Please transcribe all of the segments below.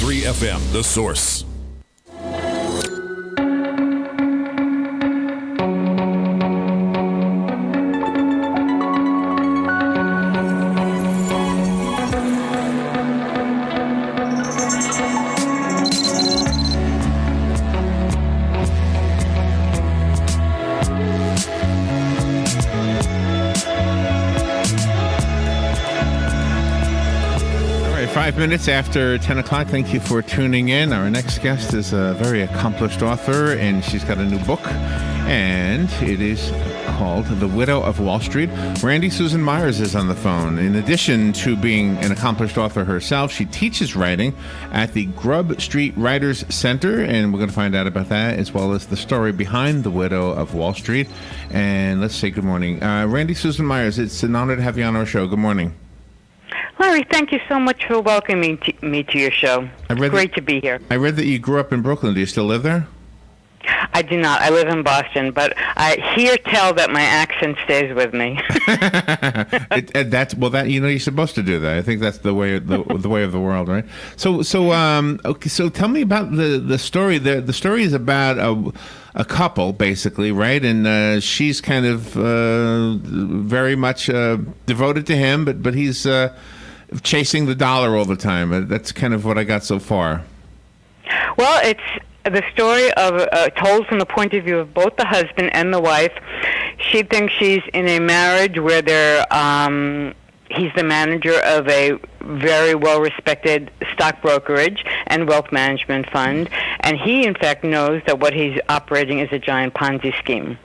101.3 FM, The Source. All right, 5 minutes after 10 o'clock. Thank you for tuning in. Our next guest is a very accomplished author, and she's got a new book, and it is called The Widow of Wall Street. Randy Susan Meyers is on the phone. In addition to being an accomplished author herself, she teaches writing at the Grub Street Writers Center, and we're going to find out about that, as well as the story behind The Widow of Wall Street. And let's say good morning. Randy Susan Meyers, it's an honor to have you on our show. Good morning. Larry, thank you so much for welcoming me to your show. It's great to be here. I read that you grew up in Brooklyn. Do you still live there? I do not. I live in Boston, but I hear tell that my accent stays with me. You're supposed to do that. I think that's the way the way of the world, right? So tell me about the story. The story is about a couple, basically, right? And she's kind of very much devoted to him, but he's chasing the dollar all the time. That's kind of what I got so far. Well, it's the story of told from the point of view of both the husband and the wife. She thinks she's in a marriage where he's the manager of a very well-respected stock brokerage and wealth management fund, and he, in fact, knows that what he's operating is a giant Ponzi scheme.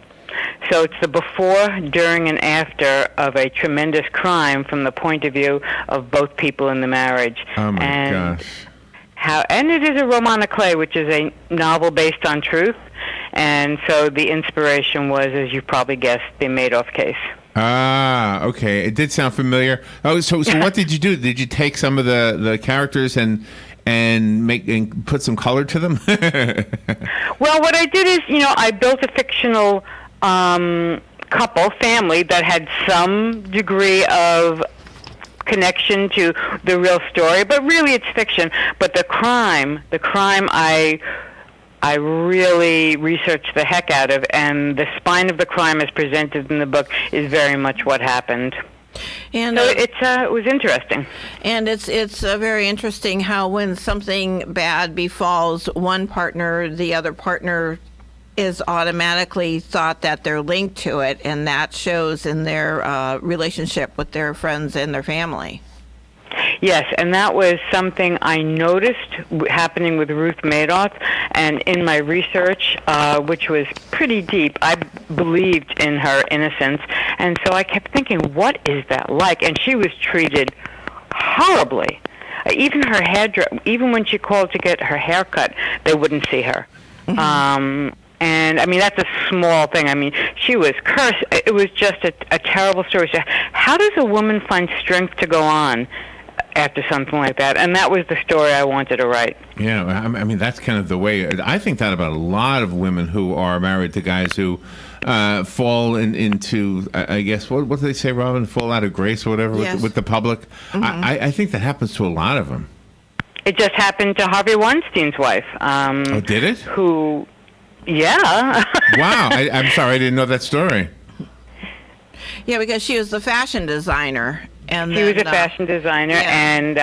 So it's the before, during, and after of a tremendous crime from the point of view of both people in the marriage. Oh, my gosh. And it is a roman à clef, which is a novel based on truth. And so the inspiration was, as you probably guessed, the Madoff case. Ah, okay. It did sound familiar. Oh, so what did you do? Did you take some of the characters and put some color to them? Well, what I did is, I built a fictional family that had some degree of connection to the real story, but really it's fiction. But the crime I really researched the heck out of, and the spine of the crime as presented in the book is very much what happened. And so it was interesting. And it's very interesting how when something bad befalls one partner, the other partner is automatically thought that they're linked to it, and that shows in their relationship with their friends and their family. Yes, and that was something I noticed happening with Ruth Madoff, and in my research, which was pretty deep, I believed in her innocence, and so I kept thinking, what is that like? And she was treated horribly. Even her even when she called to get her hair cut, they wouldn't see her. Mm-hmm. And, I mean, that's a small thing. I mean, she was cursed. It was just a terrible story. So how does a woman find strength to go on after something like that? And that was the story I wanted to write. Yeah, I mean, that's kind of the way. I think that about a lot of women who are married to guys who fall into, I guess, what do they say, Robin? Fall out of grace or whatever. Yes. with the public. Mm-hmm. I think that happens to a lot of them. It just happened to Harvey Weinstein's wife. Oh, did it? Who... Yeah. Wow. I'm sorry, I didn't know that story. Yeah, because she was the fashion designer. And she was a fashion designer, yeah. And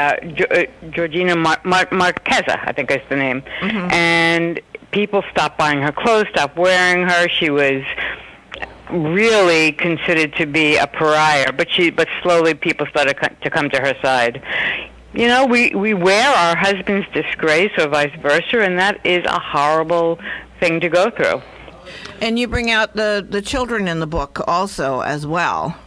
Georgina Marqueza, I think is the name. Mm-hmm. And people stopped buying her clothes, stopped wearing her. She was really considered to be a pariah, but slowly people started to come to her side. We wear our husband's disgrace or vice versa, and that is a horrible thing to go through. And you bring out the children in the book also as well.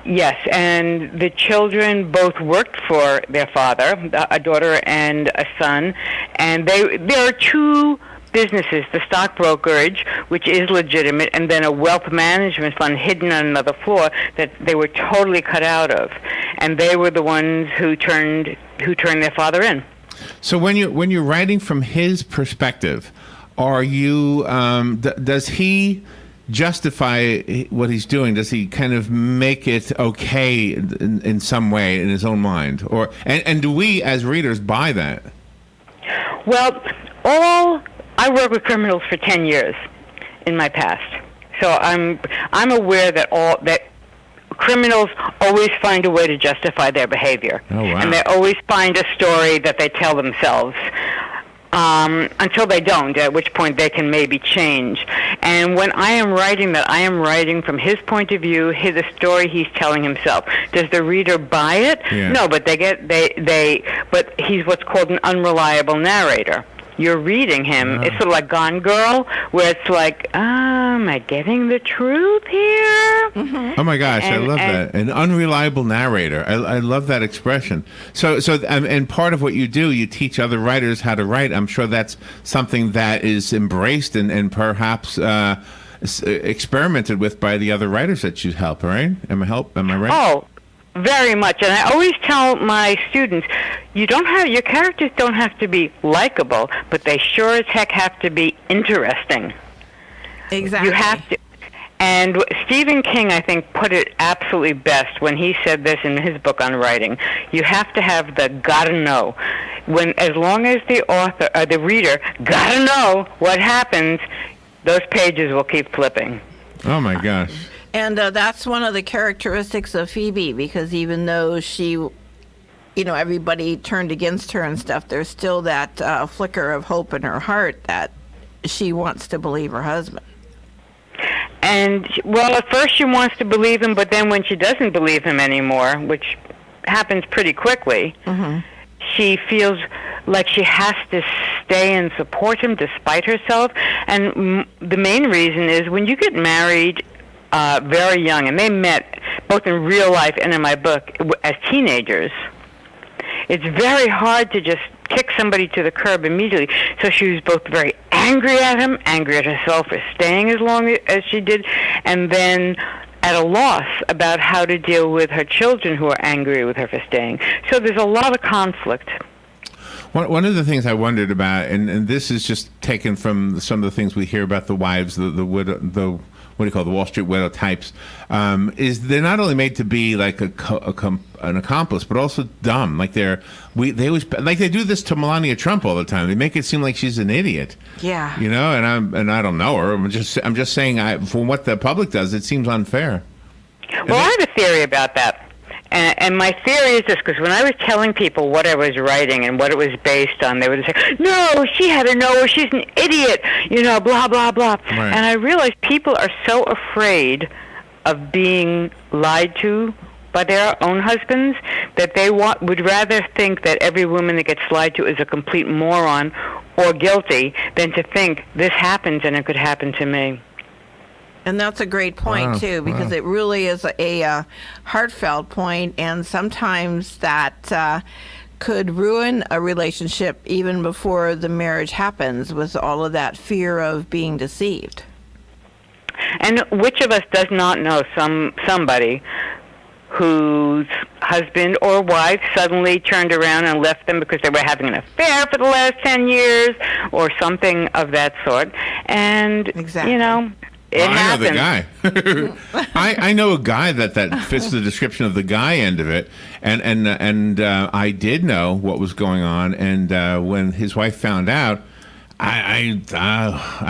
Yes, and the children both worked for their father, a daughter and a son, and there are two businesses, the stock brokerage, which is legitimate, and then a wealth management fund hidden on another floor that they were totally cut out of. And they were the ones who turned their father in. So when you're writing from his perspective, are you does he justify what he's doing? Does he kind of make it okay in some way in his own mind, or and do we as readers buy that? Well, I worked with criminals for 10 years in my past, so I'm aware that criminals always find a way to justify their behavior, and they always find a story that they tell themselves. Until they don't, at which point they can maybe change. And when I am writing that, I am writing from his point of view, the story he's telling himself. Does the reader buy it? Yeah. No, but but he's what's called an unreliable narrator. You're reading him. It's sort of like Gone Girl, where it's like, am I getting the truth here? Oh my gosh, I love that. An unreliable narrator. I love that expression. So, and part of what you do, you teach other writers how to write. I'm sure that's something that is embraced and perhaps experimented with by the other writers that you help, right? Am I right? Oh, very much. And I always tell my students, your characters don't have to be likable, but they sure as heck have to be interesting. Exactly. You have to. And Stephen King, I think, put it absolutely best when he said this in his book on writing. You have to have the gotta know. As long as the author or the reader gotta know what happens, those pages will keep flipping. Oh my gosh. And that's one of the characteristics of Phoebe, because even though she, everybody turned against her and stuff, there's still that flicker of hope in her heart that she wants to believe her husband. And, well, at first she wants to believe him, but then when she doesn't believe him anymore, which happens pretty quickly, she feels like she has to stay and support him despite herself. And the main reason is when you get married very young, and they met both in real life and in my book as teenagers, it's very hard to just kick somebody to the curb immediately. So she was both very angry at him, angry at herself for staying as long as she did, and then at a loss about how to deal with her children who are angry with her for staying. So there's a lot of conflict. One of the things I wondered about, and this is just taken from some of the things we hear about the wives, the widow, what do you call it, the Wall Street widow types, is they're not only made to be like an accomplice, but also dumb. Like they always they do this to Melania Trump all the time. They make it seem like she's an idiot. Yeah. And I don't know her. I'm just saying, from what the public does, it seems unfair. Well, I have a theory about that. And my theory is this, because when I was telling people what I was writing and what it was based on, they would say, no, she had to know, she's an idiot, blah, blah, blah. Right. And I realized people are so afraid of being lied to by their own husbands that they would rather think that every woman that gets lied to is a complete moron or guilty than to think this happens and it could happen to me. And that's a great point, too, because it really is a heartfelt point, and sometimes that could ruin a relationship even before the marriage happens, with all of that fear of being deceived. And which of us does not know somebody whose husband or wife suddenly turned around and left them because they were having an affair for the last 10 years or something of that sort? And, exactly. It happens. I know the guy. I know a guy that fits the description of the guy end of it, and I did know what was going on, and when his wife found out, I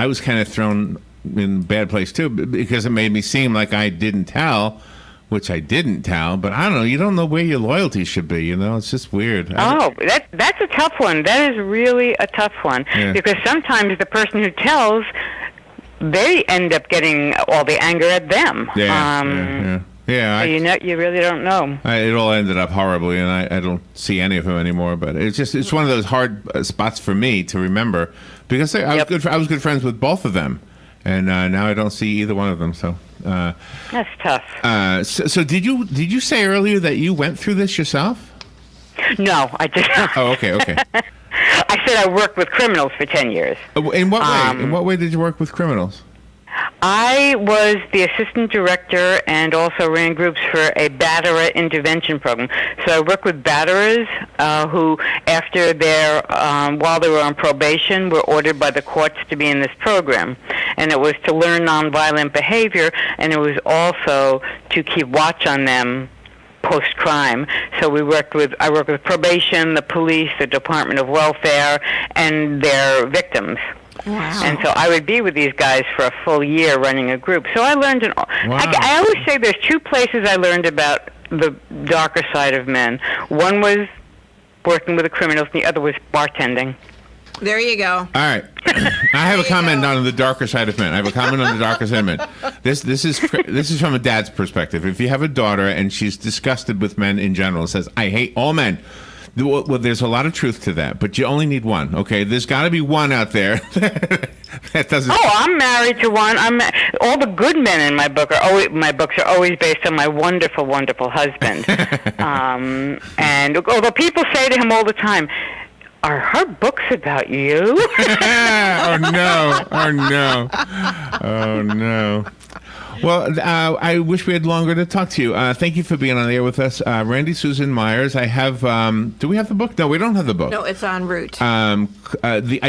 was kind of thrown in a bad place too, because it made me seem like I didn't tell, which I didn't tell. But I don't know. You don't know where your loyalty should be. It's just weird. That's a tough one. That is really a tough one, because sometimes the person who tells, they end up getting all the anger at them. Yeah. So you really don't know. It all ended up horribly, and I don't see any of them anymore. But it's one of those hard spots for me to remember, because I was good friends with both of them, and now I don't see either one of them. So that's tough. So did you say earlier that you went through this yourself? No, I did not. Oh, okay. I said I worked with criminals for 10 years. In what way? In what way did you work with criminals? I was the assistant director and also ran groups for a batterer intervention program. So I worked with batterers who, after while they were on probation, were ordered by the courts to be in this program. and it was to learn nonviolent behavior, and it was also to keep watch on them post-crime. So I worked with probation, the police, the Department of Welfare, and their victims. Wow. And so I would be with these guys for a full year running a group. So I learned, I always say there's two places I learned about the darker side of men. One was working with the criminals, and the other was bartending. There you go. All right. I have a comment on the darker side of men. I have a comment on the darker side of men. This is from a dad's perspective. If you have a daughter and she's disgusted with men in general and says, I hate all men, well, there's a lot of truth to that, but you only need one, okay? There's got to be one out there that doesn't... Oh, I'm married to one. All the good men in my book my books are always based on my wonderful, wonderful husband. And although people say to him all the time, are her books about you? Oh, no. Oh, no. Oh, no. Well, I wish we had longer to talk to you. Thank you for being on the air with us. Randy Susan Meyers. I have, do we have the book? No, we don't have the book. No, it's en route. I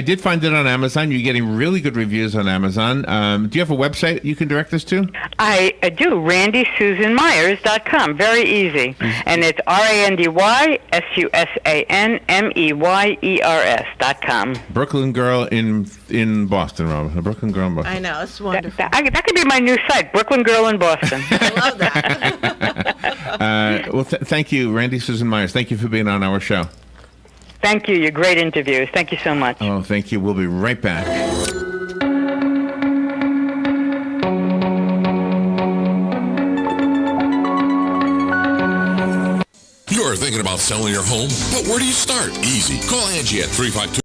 did find it on Amazon. You're getting really good reviews on Amazon. Do you have a website you can direct us to? I do, randysusanmeyers.com. Very easy. And it's RandySusanMeyers.com. Brooklyn Girl in Boston, Robin. A Brooklyn Girl in Boston. I know, it's wonderful. That could be my new site, Brooklyn Girl in Boston. I love that. Well, thank you, Randy Susan Meyers. Thank you for being on our show. Thank you. You're great interviews. Thank you so much. Oh, thank you. We'll be right back. You're thinking about selling your home, but where do you start? Easy. Call Angie at 352.